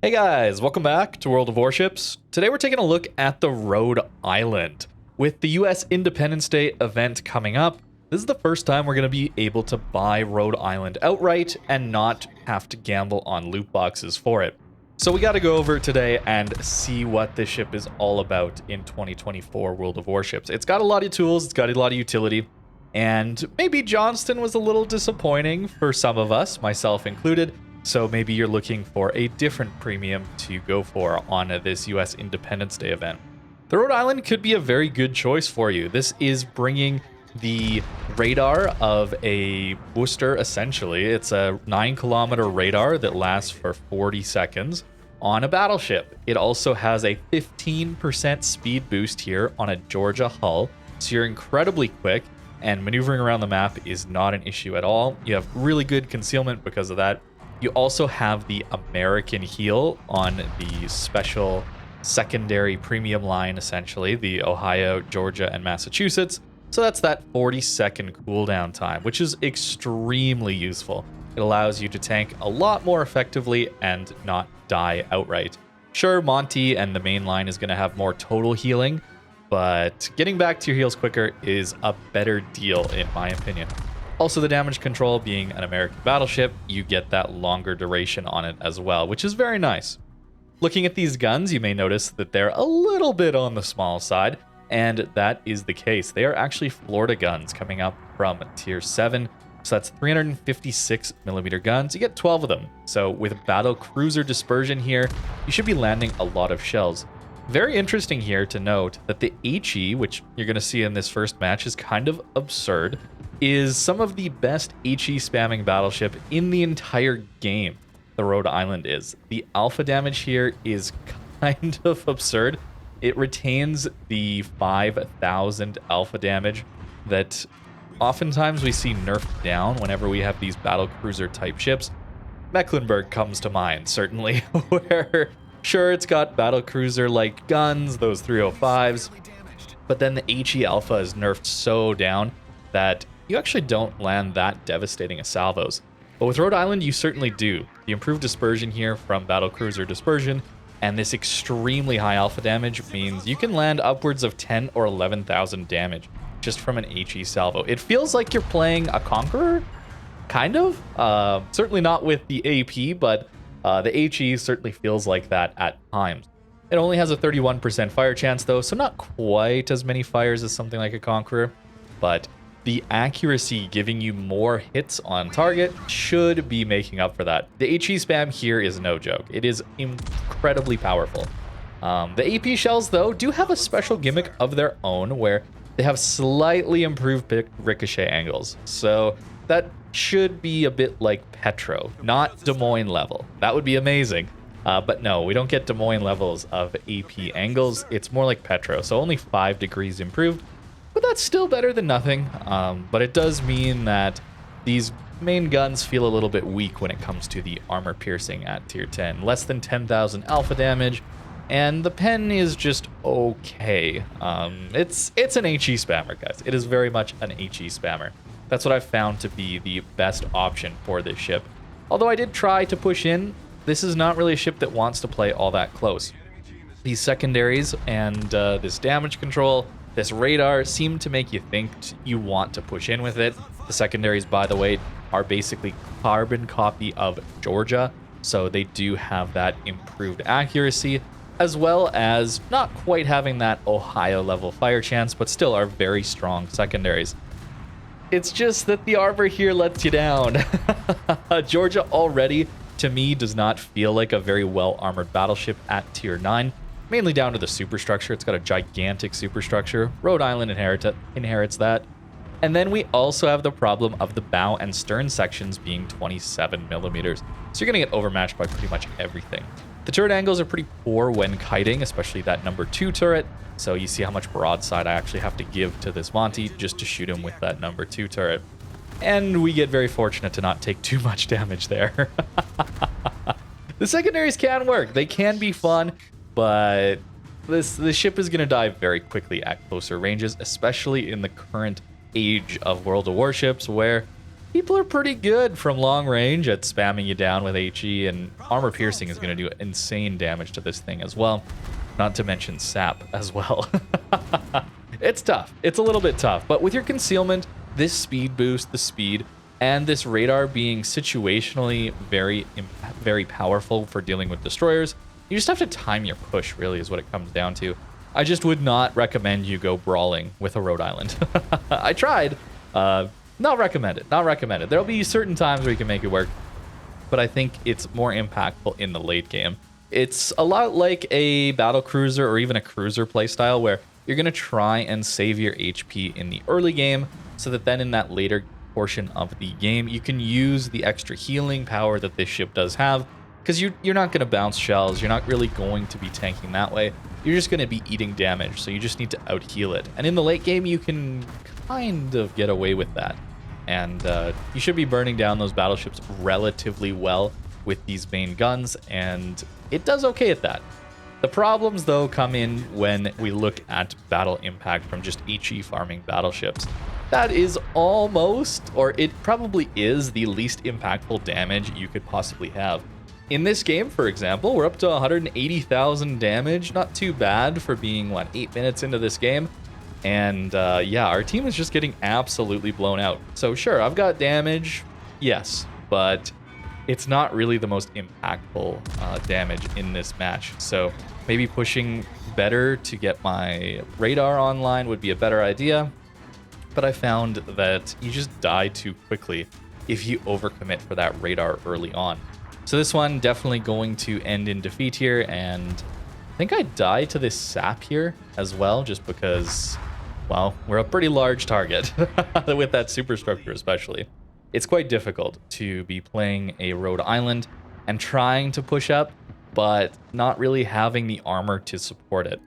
Hey guys, welcome back to World of Warships. Today we're taking a look at the Rhode Island. With the US Independence Day event coming up, this is the first time we're going to be able to buy Rhode Island outright and not have to gamble on loot boxes for it. So we got to go over today and see what this ship is all about in 2024 World of Warships. It's got a lot of tools, it's got a lot of utility, and maybe Johnston was a little disappointing for some of us, myself included. So maybe you're looking for a different premium to go for on this US Independence Day event. The Rhode Island could be a very good choice for you. This is bringing the radar of a booster, essentially. It's a 9-kilometer radar that lasts for 40 seconds on a battleship. It also has a 15% speed boost here on a Georgia hull, so you're incredibly quick, and maneuvering around the map is not an issue at all. You have really good concealment because of that. You also have the American heal on the special secondary premium line, essentially, the Ohio, Georgia, and Massachusetts. So that's that 40-second cooldown time, which is extremely useful. It allows you to tank a lot more effectively and not die outright. Sure, Monty and the main line is going to have more total healing, but getting back to your heals quicker is a better deal, in my opinion. Also, the damage control being an American battleship, you get that longer duration on it as well, which is very nice. Looking at these guns, you may notice that they're a little bit on the small side, and that is the case. They are actually Florida guns coming up from Tier 7, so that's 356 millimeter guns. You get 12 of them. So with battle cruiser dispersion here, you should be landing a lot of shells. Very interesting here to note that the HE, which you're going to see in this first match, is kind of absurd, is some of the best HE spamming battleship in the entire game. The Rhode Island is. The alpha damage here is kind of absurd. It retains the 5,000 alpha damage that oftentimes we see nerfed down whenever we have these battle cruiser type ships. Mecklenburg comes to mind, certainly, where sure, it's got battle cruiser like guns, those 305s, but then the HE alpha is nerfed so down that you actually don't land that devastating a salvos. But with Rhode Island, you certainly do. The improved dispersion here from battlecruiser dispersion and this extremely high alpha damage means you can land upwards of 10 or 11,000 damage just from an HE salvo. It feels like you're playing a Conqueror, kind of. Certainly not with the AP, but the HE certainly feels like that at times. It only has a 31% fire chance though, so not quite as many fires as something like a Conqueror, but the accuracy giving you more hits on target should be making up for that. The HE spam here is no joke. It is incredibly powerful. The AP shells, though, do have a special gimmick of their own where they have slightly improved ricochet angles. So that should be a bit like Petro, not Des Moines level. That would be amazing. But no, we don't get Des Moines levels of AP angles. It's more like Petro, so only 5 degrees improved. But that's still better than nothing. But it does mean that these main guns feel a little bit weak when it comes to the armor piercing at tier 10. Less than 10,000 alpha damage, and the pen is just okay. It's an HE spammer, guys. It is very much an HE spammer. That's what I've found to be the best option for this ship. Although I did try to push in, this is not really a ship that wants to play all that close. These secondaries and this damage control, this radar seem to make you think you want to push in with it. The secondaries, by the way, are basically carbon copy of Georgia, so they do have that improved accuracy, as well as not quite having that Ohio level fire chance, but still are very strong secondaries. It's just that the armor here lets you down. Georgia already, to me, does not feel like a very well-armored battleship at tier 9. Mainly down to the superstructure. It's got a gigantic superstructure. Rhode Island inherits that. And then we also have the problem of the bow and stern sections being 27 millimeters. So you're going to get overmatched by pretty much everything. The turret angles are pretty poor when kiting, especially that number 2 turret. So you see how much broadside I actually have to give to this Monty just to shoot him with that number 2 turret. And we get very fortunate to not take too much damage there. The secondaries can work. They can be fun. But this ship is going to die very quickly at closer ranges, especially in the current age of World of Warships, where people are pretty good from long range at spamming you down with HE, and armor piercing is going to do insane damage to this thing as well. Not to mention sap as well. It's tough. It's a little bit tough, but with your concealment, this speed boost, the speed, and this radar being situationally very powerful for dealing with destroyers, you just have to time your push, really, is what it comes down to. I just would not recommend you go brawling with a Rhode Island. I tried. Not recommended. Not recommended. There'll be certain times where you can make it work, but I think it's more impactful in the late game. It's a lot like a battle cruiser or even a cruiser playstyle where you're going to try and save your HP in the early game so that then in that later portion of the game, you can use the extra healing power that this ship does have, because you're not going to bounce shells. You're not really going to be tanking that way. You're just going to be eating damage, so you just need to out-heal it. And in the late game, you can kind of get away with that. And you should be burning down those battleships relatively well with these main guns, and it does okay at that. The problems, though, come in when we look at battle impact from just HE farming battleships. That is almost, or it probably is, the least impactful damage you could possibly have. In this game, for example, we're up to 180,000 damage. Not too bad for being, 8 minutes into this game. And yeah, our team is just getting absolutely blown out. So sure, I've got damage, yes, but it's not really the most impactful damage in this match. So maybe pushing better to get my radar online would be a better idea. But I found that you just die too quickly if you overcommit for that radar early on. So this one definitely going to end in defeat here, and I think I die to this sap here as well, just because, well, we're a pretty large target with that superstructure especially. It's quite difficult to be playing a Rhode Island and trying to push up, but not really having the armor to support it.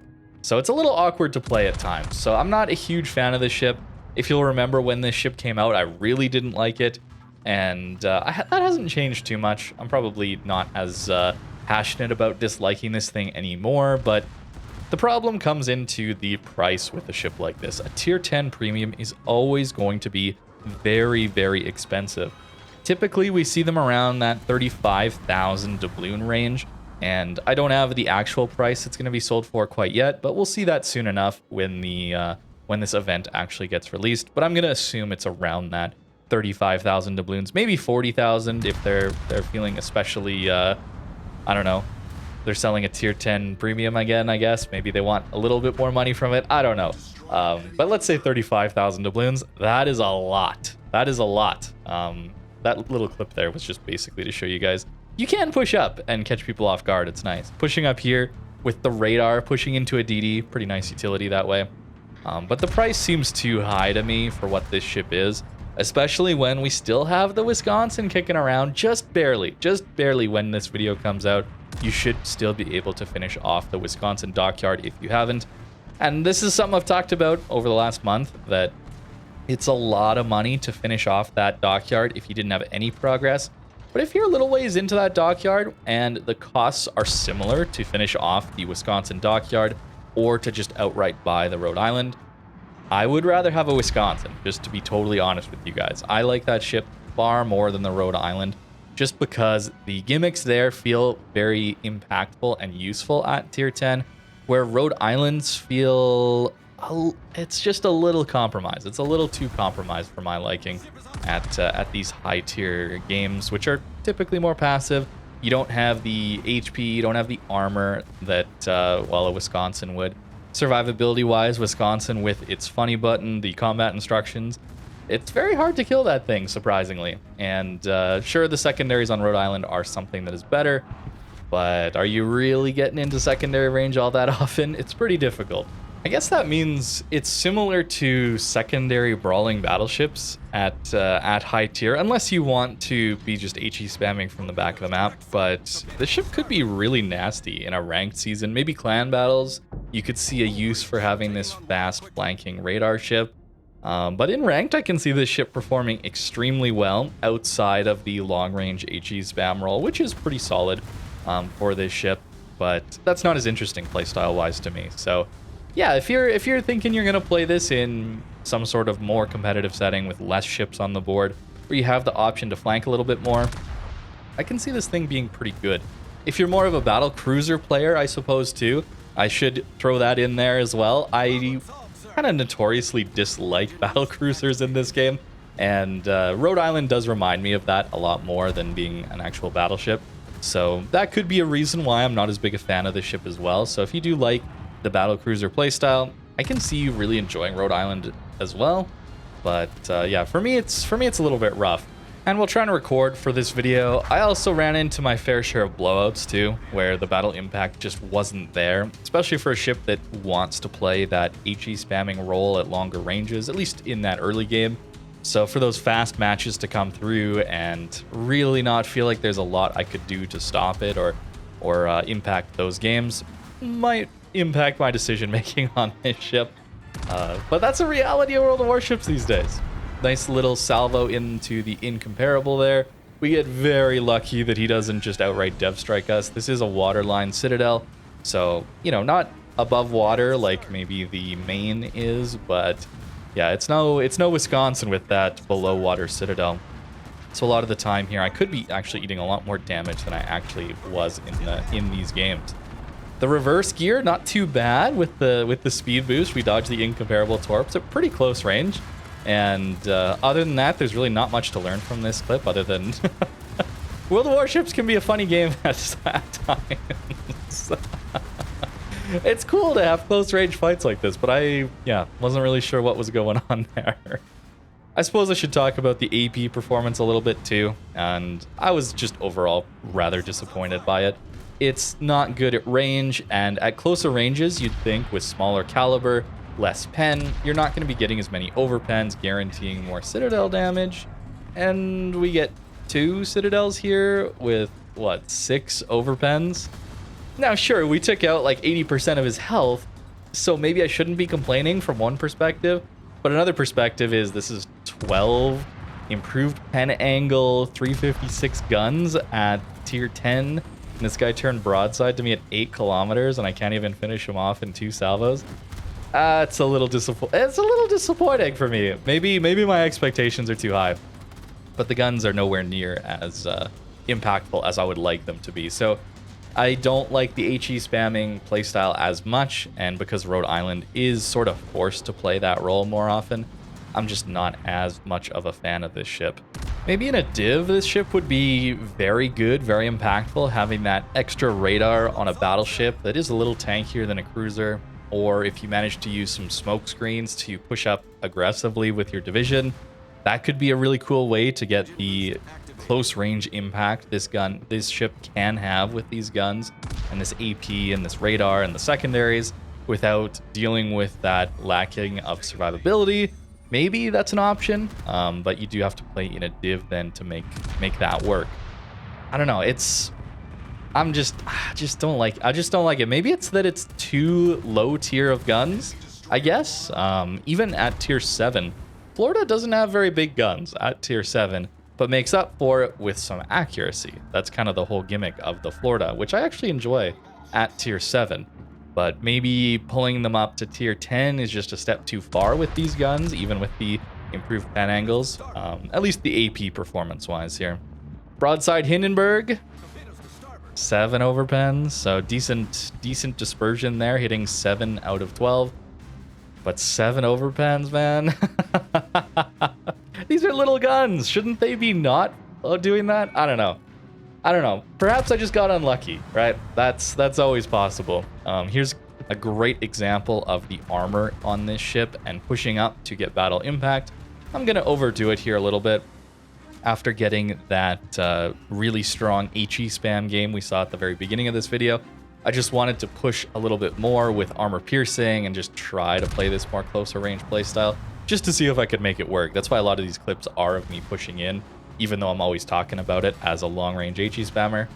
So it's a little awkward to play at times. So I'm not a huge fan of this ship. If you'll remember when this ship came out, I really didn't like it. And that hasn't changed too much. I'm probably not as passionate about disliking this thing anymore, but the problem comes into the price with a ship like this. A tier 10 premium is always going to be very expensive. Typically, we see them around that 35,000 doubloon range, and I don't have the actual price it's going to be sold for quite yet, but we'll see that soon enough when this event actually gets released. But I'm going to assume it's around that 35,000 doubloons, maybe 40,000 if they're feeling especially, I don't know, they're selling a tier 10 premium again, I guess. Maybe they want a little bit more money from it. I don't know. But let's say 35,000 doubloons. That is a lot. That is a lot. That little clip there was just basically to show you guys you can push up and catch people off guard. It's nice. Pushing up here with the radar, pushing into a DD, pretty nice utility that way. But the price seems too high to me for what this ship is, especially when we still have the Wisconsin kicking around just barely when this video comes out. You should still be able to finish off the Wisconsin dockyard if you haven't. And this is something I've talked about over the last month, that it's a lot of money to finish off that dockyard if you didn't have any progress. But if you're a little ways into that dockyard and the costs are similar to finish off the Wisconsin dockyard or to just outright buy the Rhode Island, I would rather have a Wisconsin, just to be totally honest with you guys. I like that ship far more than the Rhode Island, just because the gimmicks there feel very impactful and useful at tier 10, where Rhode Islands feel, it's just a little compromised. It's a little too compromised for my liking at these high tier games, which are typically more passive. You don't have the HP, you don't have the armor that, well, a Wisconsin would. Survivability wise, Wisconsin with its funny button, the combat instructions, it's very hard to kill that thing, surprisingly. And sure, the secondaries on Rhode Island are something that is better, but are you really getting into secondary range all that often? It's pretty difficult. I guess that means it's similar to secondary brawling battleships at high tier, unless you want to be just HE spamming from the back of the map. But the ship could be really nasty in a ranked season, maybe clan battles. You could see a use for having this fast flanking radar ship. But in ranked, I can see this ship performing extremely well outside of the long-range HE spam role, which is pretty solid for this ship. But that's not as interesting playstyle-wise to me. So yeah, if you're thinking you're gonna play this in some sort of more competitive setting with less ships on the board, where you have the option to flank a little bit more, I can see this thing being pretty good. If you're more of a battle cruiser player, I suppose too, I should throw that in there as well. I kind of notoriously dislike battle cruisers in this game, and Rhode Island does remind me of that a lot more than being an actual battleship. So that could be a reason why I'm not as big a fan of this ship as well. So if you do like the battle cruiser playstyle, I can see you really enjoying Rhode Island as well. But yeah, for me it's a little bit rough. And while trying to record for this video, I also ran into my fair share of blowouts too, where the battle impact just wasn't there, especially for a ship that wants to play that HE spamming role at longer ranges, at least in that early game. So for those fast matches to come through and really not feel like there's a lot I could do to stop it or impact those games, might impact my decision making on this ship. But that's a reality of World of Warships these days. Nice little salvo into the incomparable there. We get very lucky that he doesn't just outright dev strike us. This is a waterline citadel, so, you know, not above water like maybe the main is, but yeah, it's no Wisconsin with that below water citadel. So a lot of the time here, I could be actually eating a lot more damage than I actually was in these games. The reverse gear, not too bad with the speed boost. We dodge the incomparable torps at pretty close range. And other than that, there's really not much to learn from this clip other than World of Warships can be a funny game at times. It's cool to have close range fights like this, but I wasn't really sure what was going on there. I suppose I should talk about the AP performance a little bit too, and I was just overall rather disappointed by it. It's not good at range, and at closer ranges, you'd think with smaller caliber, less pen, you're not going to be getting as many overpens, guaranteeing more citadel damage. And we get 2 citadels here with, what, 6 overpens? Now, sure, we took out like 80% of his health, so maybe I shouldn't be complaining from one perspective, but another perspective is this is 12 improved pen angle, 356 guns at tier 10, and this guy turned broadside to me at 8 kilometers, and I can't even finish him off in 2 salvos. It's a little disappointing for me. Maybe my expectations are too high, but the guns are nowhere near as impactful as I would like them to be. So I don't like the HE spamming playstyle as much, and because Rhode Island is sort of forced to play that role more often, I'm just not as much of a fan of this ship. Maybe in a div, this ship would be very good, very impactful, having that extra radar on a battleship that is a little tankier than a cruiser. Or if you manage to use some smoke screens to push up aggressively with your division, that could be a really cool way to get the close range impact this ship can have with these guns and this AP and this radar and the secondaries without dealing with that lacking of survivability. Maybe that's an option, but you do have to play in a div then to make that work. I don't know. I just don't like it. Maybe it's that it's too low tier of guns, I guess. Even at tier 7, Florida doesn't have very big guns at tier 7, but makes up for it with some accuracy. That's kind of the whole gimmick of the Florida, which I actually enjoy at tier 7. But maybe pulling them up to tier 10 is just a step too far with these guns, even with the improved pen angles. At least the AP performance-wise here. Broadside Hindenburg. 7 overpens, so decent dispersion there, hitting 7 out of 12. But 7 overpens, man. These are little guns. Shouldn't they be not doing that? I don't know. Perhaps I just got unlucky, right? That's always possible. Here's a great example of the armor on this ship and pushing up to get battle impact. I'm gonna overdo it here a little bit. After getting that really strong HE spam game we saw at the very beginning of this video, I just wanted to push a little bit more with armor piercing and just try to play this more closer range playstyle, just to see if I could make it work. That's why a lot of these clips are of me pushing in, even though I'm always talking about it as a long range HE spammer.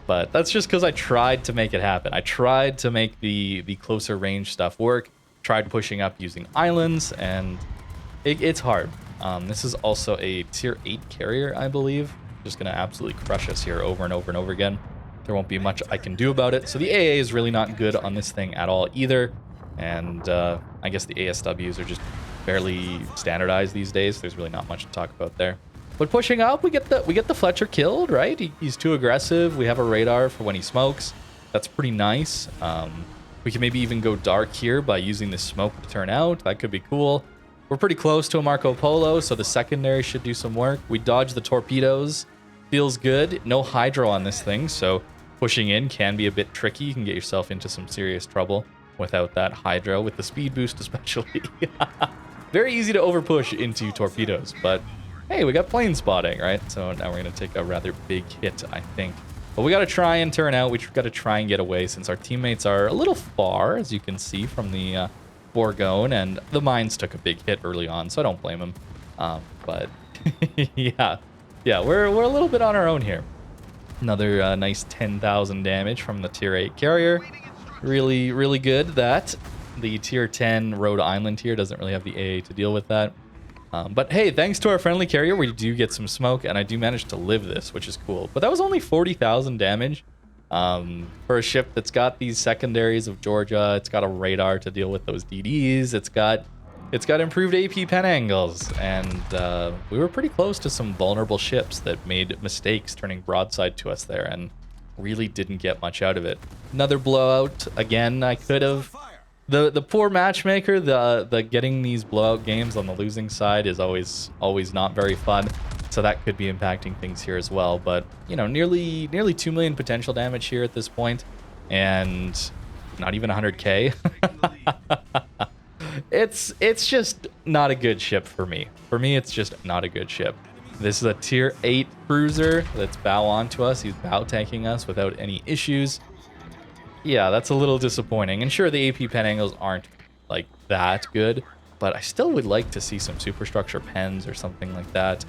But that's just because I tried to make it happen. I tried to make the closer range stuff work, tried pushing up using islands, and it's hard. This is also a tier 8 carrier, I believe. Just going to absolutely crush us here over and over and over again. There won't be much I can do about it. So the AA is really not good on this thing at all either. And I guess the ASWs are just fairly standardized these days. There's really not much to talk about there. But pushing up, we get the Fletcher killed, right? He's too aggressive. We have a radar for when he smokes. That's pretty nice. We can maybe even go dark here by using the smoke to turn out. That could be cool. We're pretty close to a Marco Polo, so the secondary should do some work. We dodge the torpedoes. Feels good. No hydro on this thing, so pushing in can be a bit tricky. You can get yourself into some serious trouble without that hydro, with the speed boost especially. Very easy to overpush into torpedoes, but hey, we got plane spotting, right? So now we're going to take a rather big hit, I think. But we got to try and turn out. We've got to try and get away since our teammates are a little far, as you can see from the foregone, and the mines took a big hit early on, so I don't blame them. But yeah, we're a little bit on our own here. Another nice 10,000 damage from the tier 8 carrier. Really, really good that the tier 10 Rhode Island here doesn't really have the AA to deal with that. But hey, thanks to our friendly carrier, we do get some smoke, and I do manage to live this, which is cool. But that was only 40,000 damage for a ship that's got these secondaries of Georgia. It's got a radar to deal with those DDs. It's got improved AP pen angles, and we were pretty close to some vulnerable ships that made mistakes turning broadside to us there, and really didn't get much out of it. Another blowout. Again, I could have... The poor matchmaker, the getting these blowout games on the losing side is always not very fun. So that could be impacting things here as well. But, you know, nearly 2 million potential damage here at this point, and not even 100k. It's just not a good ship for me. For me, it's just not a good ship. This is a tier 8 cruiser that's bow onto us. He's bow tanking us without any issues. Yeah, that's a little disappointing. And sure, the AP pen angles aren't like that good, but I still would like to see some superstructure pens or something like that.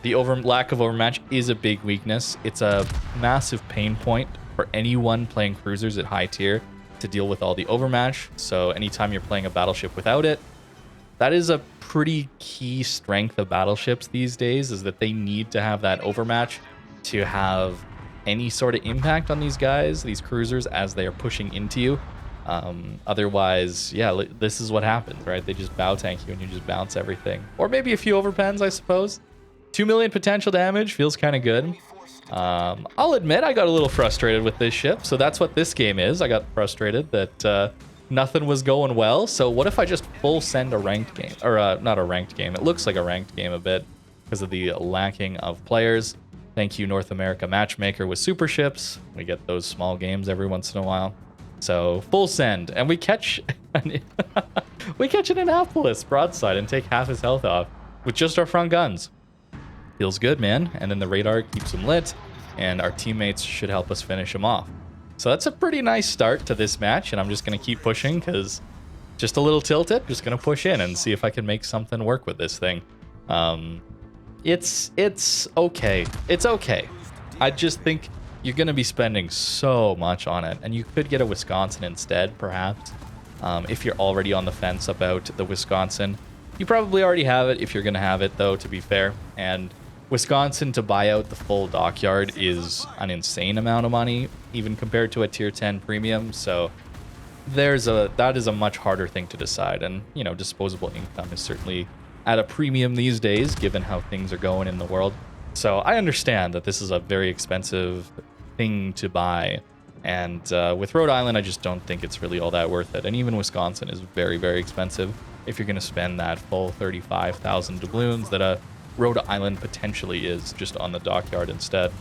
The lack of overmatch is a big weakness. It's a massive pain point for anyone playing cruisers at high tier to deal with all the overmatch. So anytime you're playing a battleship without it, that is a pretty key strength of battleships these days, is that they need to have that overmatch to have any sort of impact on these guys, these cruisers, as they are pushing into you. Otherwise, yeah, this is what happens, right? They just bow tank you and you just bounce everything. Or maybe a few overpens, I suppose. 2 million potential damage feels kind of good. I'll admit I got a little frustrated with this ship, so that's what this game is. I got frustrated that nothing was going well. So what if I just full send a ranked game? Or not a ranked game. It looks like a ranked game a bit because of the lacking of players. Thank you, North America Matchmaker with super ships. We get those small games every once in a while. So full send, and we catch we catch an Annapolis broadside and take half his health off with just our front guns. Feels good, man. And then the radar keeps him lit, and our teammates should help us finish him off. So that's a pretty nice start to this match, and I'm just going to keep pushing because just a little tilted. Just going to push in and see if I can make something work with this thing. It's okay. It's okay. I just think you're going to be spending so much on it, and you could get a Wisconsin instead, perhaps. If you're already on the fence about the Wisconsin. You probably already have it if you're going to have it, though, to be fair. And Wisconsin, to buy out the full dockyard is an insane amount of money, even compared to a tier 10 premium. So that is a much harder thing to decide. And, you know, disposable income is certainly at a premium these days, given how things are going in the world. So I understand that this is a very expensive thing to buy. And with Rhode Island, I just don't think it's really all that worth it. And even Wisconsin is very, very expensive if you're going to spend that full 35,000 doubloons that a Rhode Island potentially is just on the dockyard instead.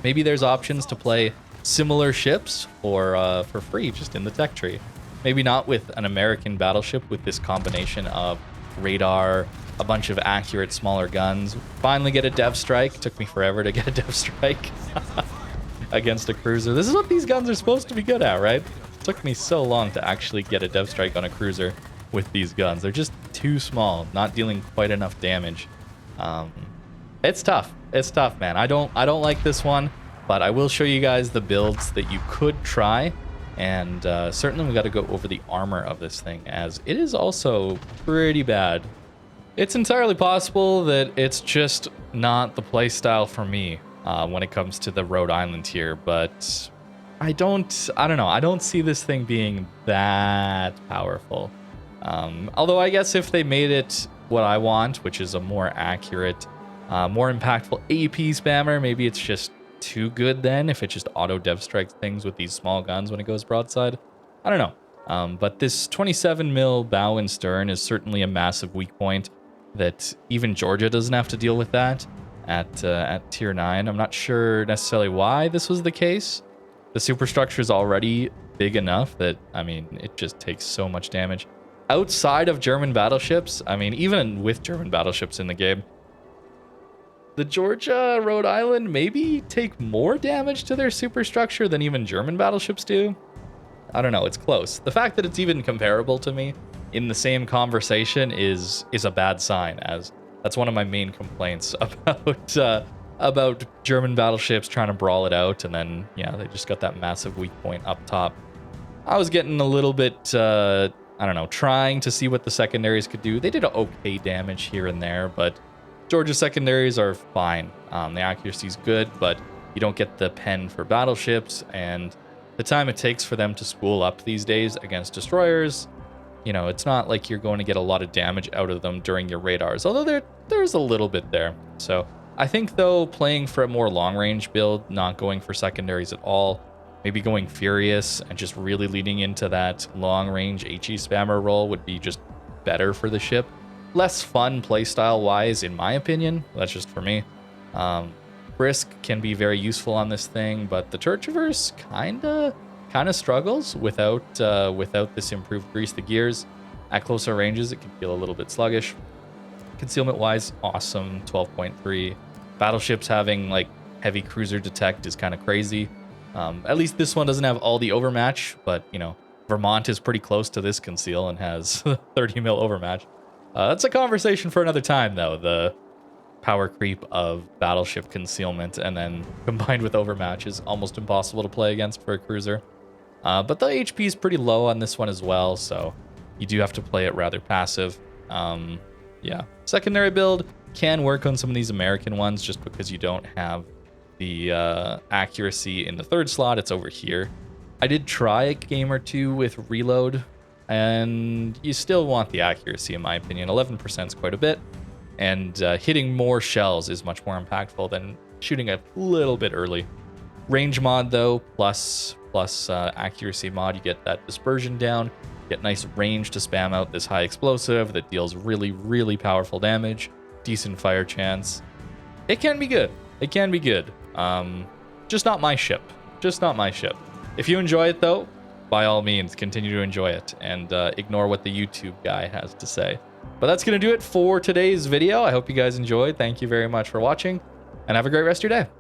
Maybe there's options to play similar ships or for free just in the tech tree. Maybe not with an American battleship with this combination of radar, a bunch of accurate smaller guns. Finally get a dev strike. Took me forever to get a dev strike against a cruiser. This is what these guns are supposed to be good at, right? It took me so long to actually get a dev strike on a cruiser with these guns. They're just too small, not dealing quite enough damage. It's tough. It's tough, man. I don't like this one, but I will show you guys the builds that you could try. And certainly we got to go over the armor of this thing, as it is also pretty bad. It's entirely possible that it's just not the playstyle for me when it comes to the Rhode Island here, but I don't know. I don't see this thing being that powerful. Although I guess if they made it what I want, which is a more accurate More impactful AP spammer. Maybe it's just too good then if it just auto dev strikes things with these small guns when it goes broadside. I don't know. But this 27 mil bow and stern is certainly a massive weak point that even Georgia doesn't have to deal with that at tier 9. I'm not sure necessarily why this was the case. The superstructure is already big enough that, I mean, it just takes so much damage. Outside of German battleships, I mean, even with German battleships in the game, the Georgia, Rhode Island maybe take more damage to their superstructure than even German battleships do. I don't know, it's close. The fact that it's even comparable to me in the same conversation is a bad sign, as that's one of my main complaints about German battleships trying to brawl it out, and then, yeah, they just got that massive weak point up top. I was getting a little bit, I don't know, trying to see what the secondaries could do. They did okay damage here and there, but Georgia secondaries are fine. The accuracy's good, but you don't get the pen for battleships, and the time it takes for them to spool up these days against destroyers, you know, it's not like you're going to get a lot of damage out of them during your radars, although there's a little bit there. So I think, though, playing for a more long-range build, not going for secondaries at all, maybe going Furious and just really leading into that long-range HE spammer role would be just better for the ship. Less fun playstyle-wise, in my opinion. That's just for me. Brisk can be very useful on this thing, but the Turchiverse kind of struggles without this improved grease the gears. At closer ranges, it can feel a little bit sluggish. Concealment-wise, awesome, 12.3. Battleships having like heavy cruiser detect is kind of crazy. At least this one doesn't have all the overmatch, but you know, Vermont is pretty close to this conceal and has 30 mil overmatch. That's a conversation for another time, though. The power creep of battleship concealment and then combined with overmatch is almost impossible to play against for a cruiser. But the HP is pretty low on this one as well, so you do have to play it rather passive. Yeah, secondary build can work on some of these American ones just because you don't have the accuracy in the third slot. It's over here. I did try a game or two with reload, and you still want the accuracy, in my opinion. 11% is quite a bit, and hitting more shells is much more impactful than shooting a little bit early. Range mod, though, plus accuracy mod, you get that dispersion down, get nice range to spam out this high explosive that deals really, really powerful damage, decent fire chance. It can be good. It can be good. Just not my ship. Just not my ship. If you enjoy it, though, by all means, continue to enjoy it and ignore what the YouTube guy has to say. But that's going to do it for today's video. I hope you guys enjoyed. Thank you very much for watching, and have a great rest of your day.